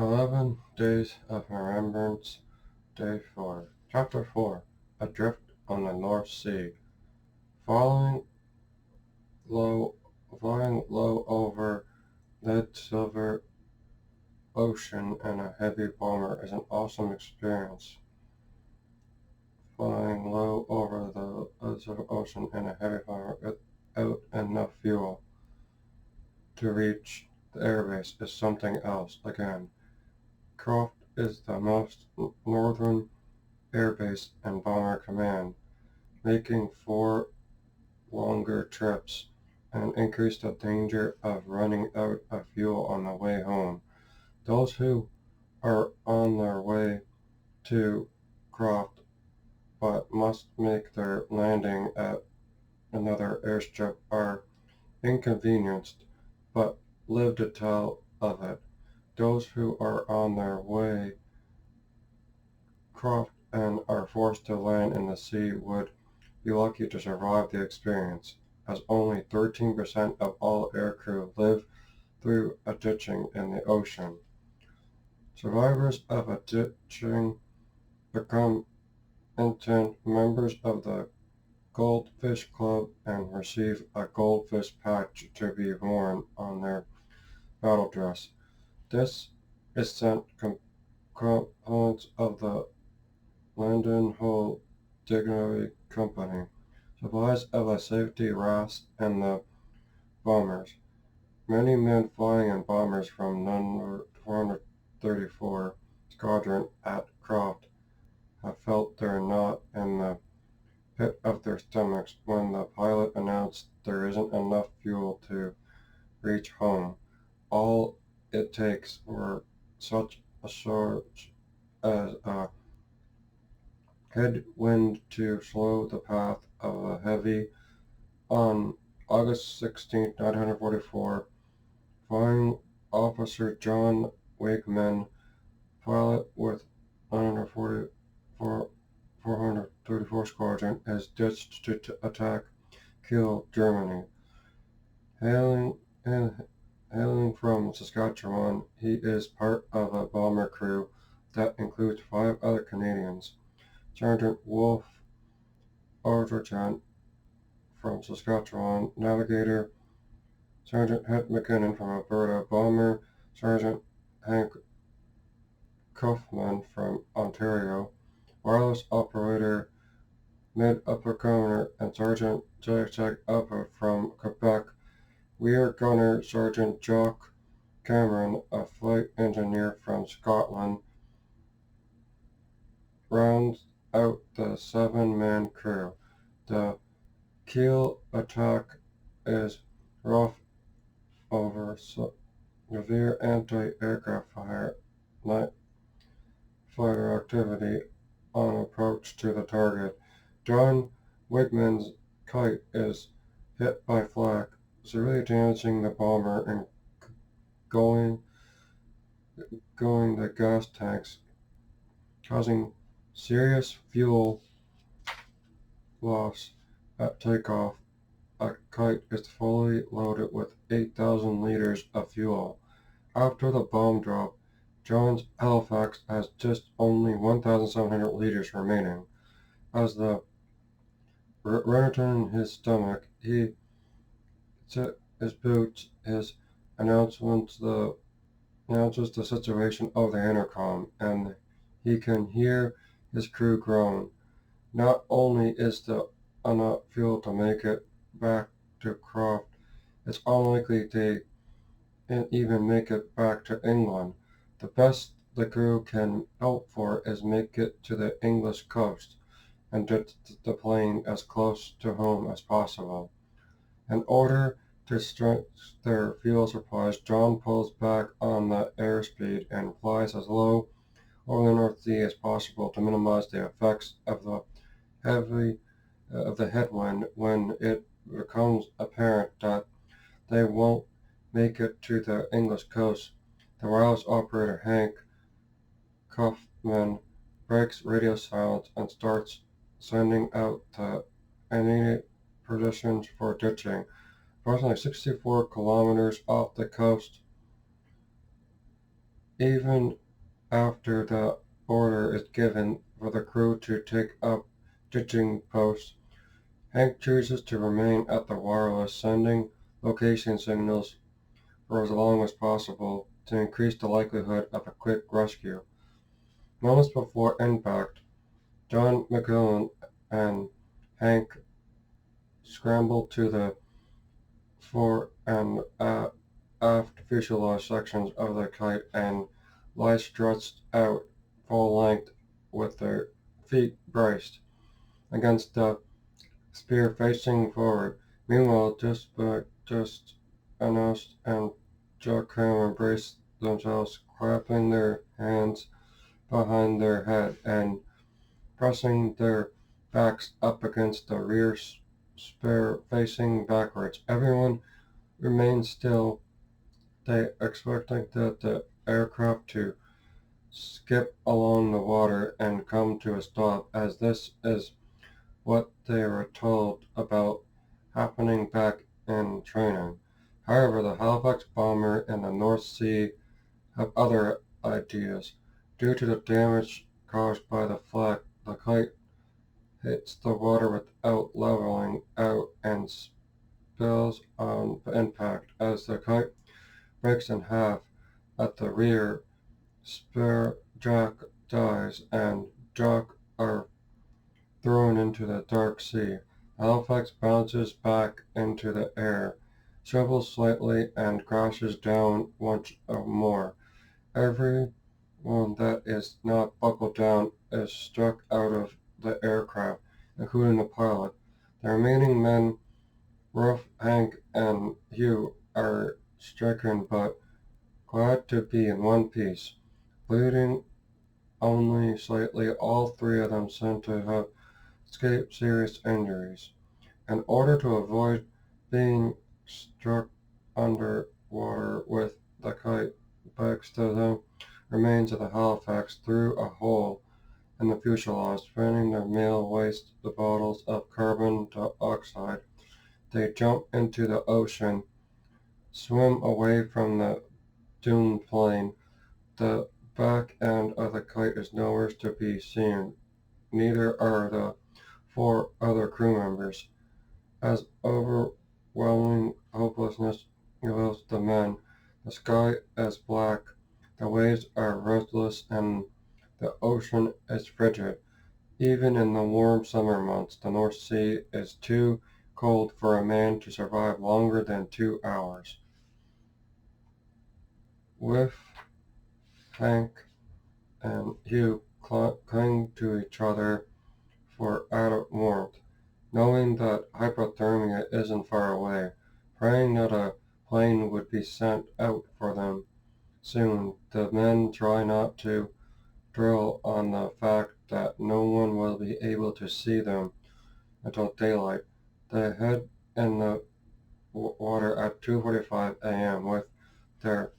11 Days of Remembrance, Day 4. Chapter 4. Adrift on the North Sea. Following low, Flying low over lead silver ocean in a heavy bomber is an awesome experience. Flying low over the lead silver ocean in a heavy bomber without enough fuel to reach the airbase is something else again. Croft is the most northern airbase and bomber command, making 4 longer trips and increase the danger of running out of fuel on the way home. Those who are on their way to Croft but must make their landing at another airstrip are inconvenienced but live to tell of it. Those who are on their way Croft and are forced to land in the sea would be lucky to survive the experience, as only 13% of all aircrew live through a ditching in the ocean. Survivors of a ditching become instant members of the Goldfish Club and receive a goldfish patch to be worn on their battle dress. This is sent components of the London Hull Dignity Company, supplies of a safety rafts and the bombers. Many men flying in bombers from No. 434 Squadron at Croft have felt their knot in the pit of their stomachs when the pilot announced there isn't enough fuel to reach home. All it takes were such a surge as a headwind to slow the path of a heavy. On August 16, 1944, Flying Officer John Wakeman, pilot with 434 Squadron, is ditched to attack Kiel, Germany. Hailing, hailing from Saskatchewan, he is part of a bomber crew that includes 5 other Canadians. Sergeant Wolf Arterton from Saskatchewan, navigator Sergeant Het McKinnon from Alberta, bomber Sergeant Hank Kaufman from Ontario, wireless operator Mid-Upper Governor and Sergeant Jack Upper from Quebec, rear gunner Sergeant Jock Cameron, a flight engineer from Scotland, rounds out the 7-man crew. The Kiel attack is rough over severe anti-aircraft night fighter activity on approach to the target. John Wigman's kite is hit by flak, severely damaging the bomber and going the gas tanks, causing serious fuel loss at takeoff. A kite is fully loaded with 8,000 liters of fuel. After the bomb drop, John's Halifax has just only 1,700 liters remaining. As the runner in his stomach, he set his boots, his announces the situation over the intercom, and he can hear his crew groan. Not only is there enough fuel to make it back to Croft, it's unlikely they even make it back to England. The best the crew can hope for is make it to the English coast and get the plane as close to home as possible. In order to stretch their fuel supplies, John pulls back on the airspeed and flies as low over the North Sea as possible to minimize the effects of the headwind. When it becomes apparent that they won't make it to the English coast, the wireless operator Hank Kaufman breaks radio silence and starts sending out the immediate positions for ditching. Approximately 64 kilometers off the coast Even after the order is given for the crew to take up ditching posts, Hank chooses to remain at the wireless, sending location signals for as long as possible to increase the likelihood of a quick rescue. Moments before impact, John McGowan and Hank scramble to the fore and aft fuselage sections of the kite and lie stretched out full length with their feet braced against the spear facing forward. Meanwhile, just Anost and Jock Kramer brace themselves, clapping their hands behind their head and pressing their backs up against the rear spare facing backwards. Everyone remains still, they expecting the aircraft to skip along the water and come to a stop, as this is what they were told about happening back in training. However, the Halifax bomber in the North Sea have other ideas. Due to the damage caused by the flak, the kite hits the water without leveling out and spills on impact. As the kite breaks in half at the rear, spare Jack dies and Jock are thrown into the dark sea. Halifax bounces back into the air, swivels slightly, and crashes down once more. Everyone that is not buckled down is struck out of the aircraft, including the pilot. The remaining men, Ruff, Hank, and Hugh, are stricken but glad to be in one piece. Bleeding only slightly, all three of them seem to have escaped serious injuries. In order to avoid being struck under water with the kite, Baxter then remains of the Halifax through a hole in the fuselage, finding their meal waste the bottles of carbon dioxide. They jump into the ocean, swim away from the doomed plane. The back end of the kite is nowhere to be seen. Neither are the four other crew members. As overwhelming hopelessness envelops the men, the sky is black, the waves are restless, and the ocean is frigid. Even in the warm summer months, the North Sea is too cold for a man to survive longer than 2 hours. With Hank and Hugh cling to each other for added warmth, knowing that hypothermia isn't far away, praying that a plane would be sent out for them soon. The men try not to dwell on the fact that no one will be able to see them until daylight. They head in the water at 2:45 a.m. with their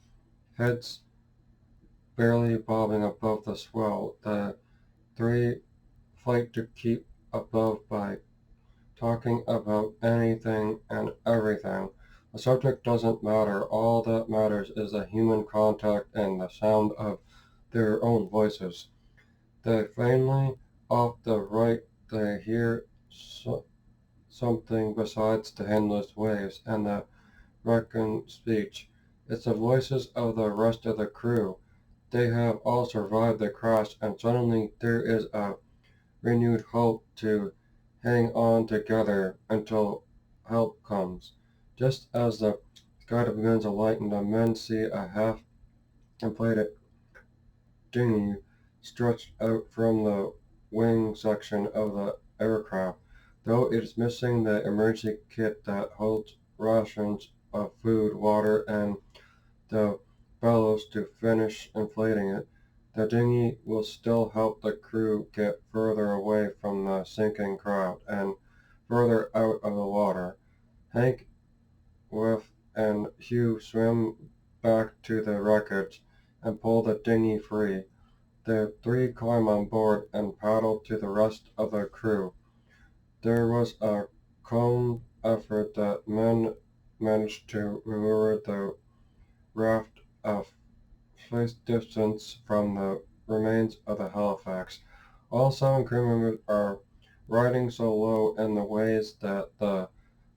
heads barely bobbing above the swell. The three fight to keep above by talking about anything and everything. The subject doesn't matter. All that matters is the human contact and the sound of their own voices. They finally, off the right, they hear something besides the endless waves and the wrecking speech. It's the voices of the rest of the crew. They have all survived the crash, and suddenly there is a renewed hope to hang on together until help comes. Just as the sky begins to lighten, the men see a half-inflated dinghy stretched out from the wing section of the aircraft, though it is missing the emergency kit that holds rations of food, water, and the bellows to finish inflating it. The dinghy will still help the crew get further away from the sinking craft and further out of the water. Hank, Whiff, and Hugh swim back to the wreckage and pull the dinghy free. The three climb on board and paddle to the rest of the crew. There was a calm effort that men managed to maneuver the raft place distance from the remains of the Halifax. All 7 crew members are riding so low in the waves that the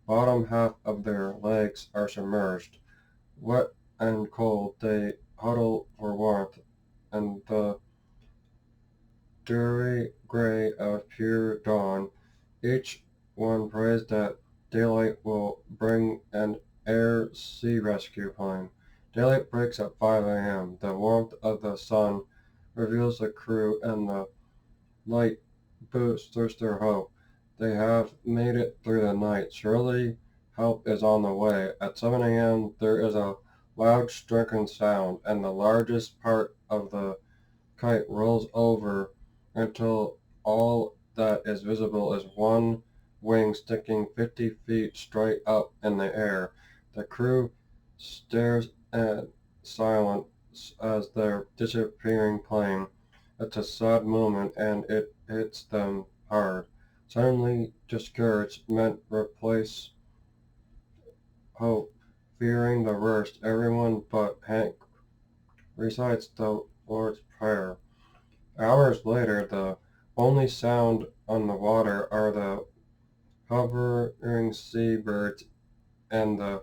bottom half of their legs are submerged. Wet and cold, they huddle for warmth, and the dreary gray of pure dawn. Each one prays that daylight will bring an air sea rescue plane. Daylight breaks at 5 a.m. The warmth of the sun reveals the crew, and the light boosts their hope. They have made it through the night. Surely help is on the way. At 7 a.m. there is a loud stricken sound, and the largest part of the kite rolls over until all that is visible is one wing sticking 50 feet straight up in the air. The crew stares in silence as their disappearing plane. It's a sad moment, and it hits them hard. Suddenly discouragement replaces hope. Fearing the worst, everyone but Hank recites the Lord's Prayer. Hours later, the only sound on the water are the hovering seabirds and the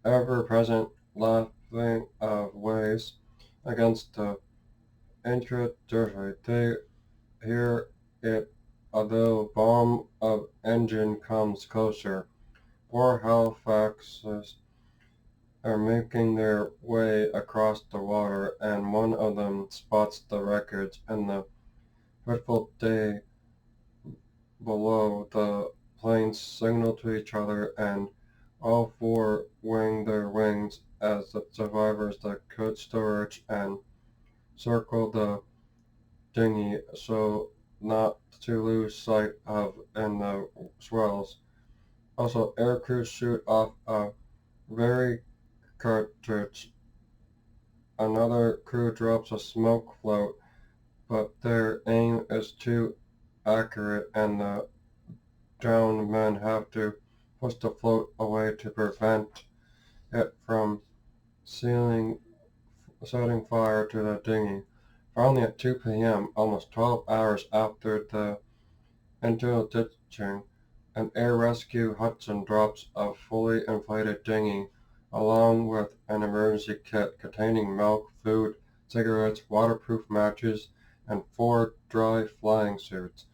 ever-present laughing of waves against the intricate surface. They hear it, although bomb of engine comes closer. 4 Halifaxes are making their way across the water, and one of them spots the wreckage and the fitful day below. The planes signal to each other, and all 4 wing their wings as the survivors the could storage and circle the dinghy so not to lose sight of in the swells. Also, air crews shoot off a very cartridge. Another crew drops a smoke float, but their aim is too accurate, and the drowned men have to push the float away to prevent it from sealing, setting fire to the dinghy. Finally, at 2 p.m., almost 12 hours after the internal ditching, an air rescue Hudson drops a fully inflated dinghy along with an emergency kit containing milk, food, cigarettes, waterproof matches, and 4 dry flying suits.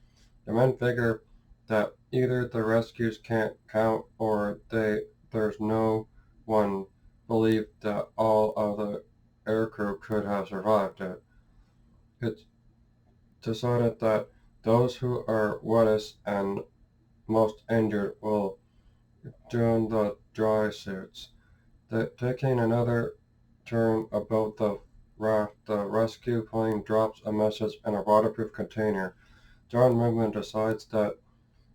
The men figure that either the rescues can't count or there's no one believed that all of the aircrew could have survived it. It's decided that those who are wettest and most injured will join the dry suits. Taking another turn about the raft, the rescue plane drops a message in a waterproof container. John Migman decides that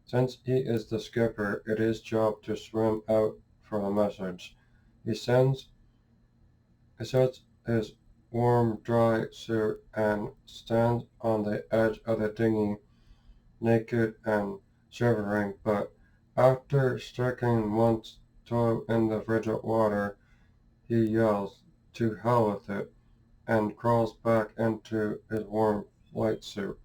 since he is the skipper, it is his job to swim out for the message. He sets his warm, dry suit and stands on the edge of the dinghy, naked and shivering, but after sticking one toe in the frigid water, he yells, "To hell with it," and crawls back into his warm flight suit.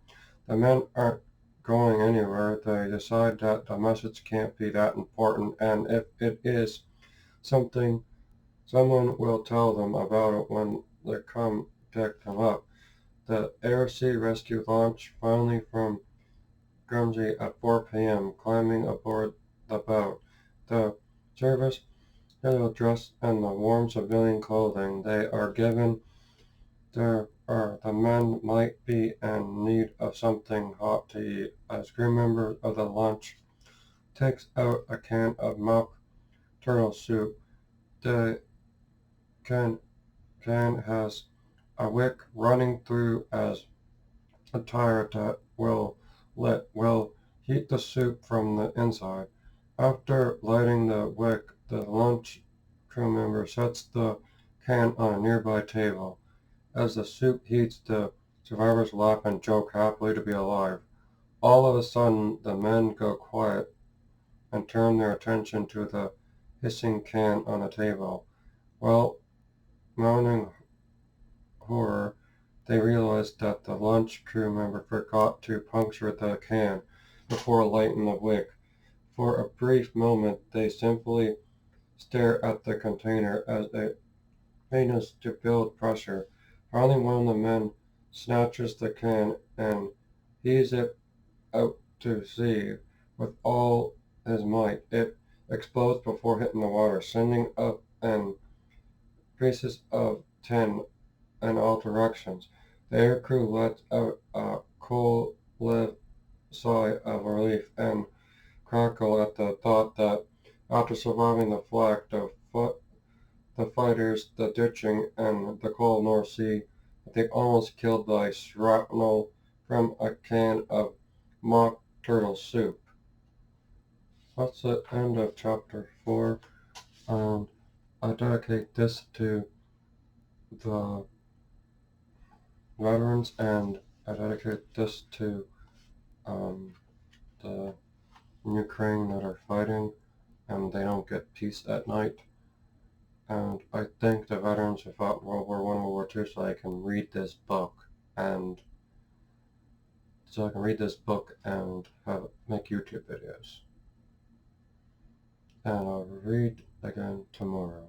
The men aren't going anywhere. They decide that the message can't be that important, and if it is something, someone will tell them about it when they come pick them up. The air sea rescue launch finally from Guernsey at 4 p.m., climbing aboard the boat. The service is dressed in the warm civilian clothing they are given. The men might be in need of something hot to eat. A crew member of the launch takes out a can of milk turtle soup. The can, can has a wick running through as a tire that will heat the soup from the inside. After lighting the wick, the launch crew member sets the can on a nearby table. As the soup heats, the survivors laugh and joke happily to be alive. All of a sudden, the men go quiet and turn their attention to the hissing can on the table. While moaning horror, they realized that the lunch crew member forgot to puncture the can before lighting the wick. For a brief moment, they simply stare at the container as it manages to build pressure. Finally, one of the men snatches the can and heaves it out to sea with all his might. It explodes before hitting the water, sending up and pieces of tin in all directions. The aircrew lets out a cold-lived sigh of relief and crackle at the thought that after surviving the flak, the fighters, the ditching, and the cold North Sea, they almost killed by shrapnel from a can of mock turtle soup. That's the end of chapter 4. Um, I dedicate this to the veterans, and I dedicate this to the Ukraine that are fighting and they don't get peace at night. And I thank the veterans who fought World War I and World War II so I can read this book and make YouTube videos. And I'll read again tomorrow.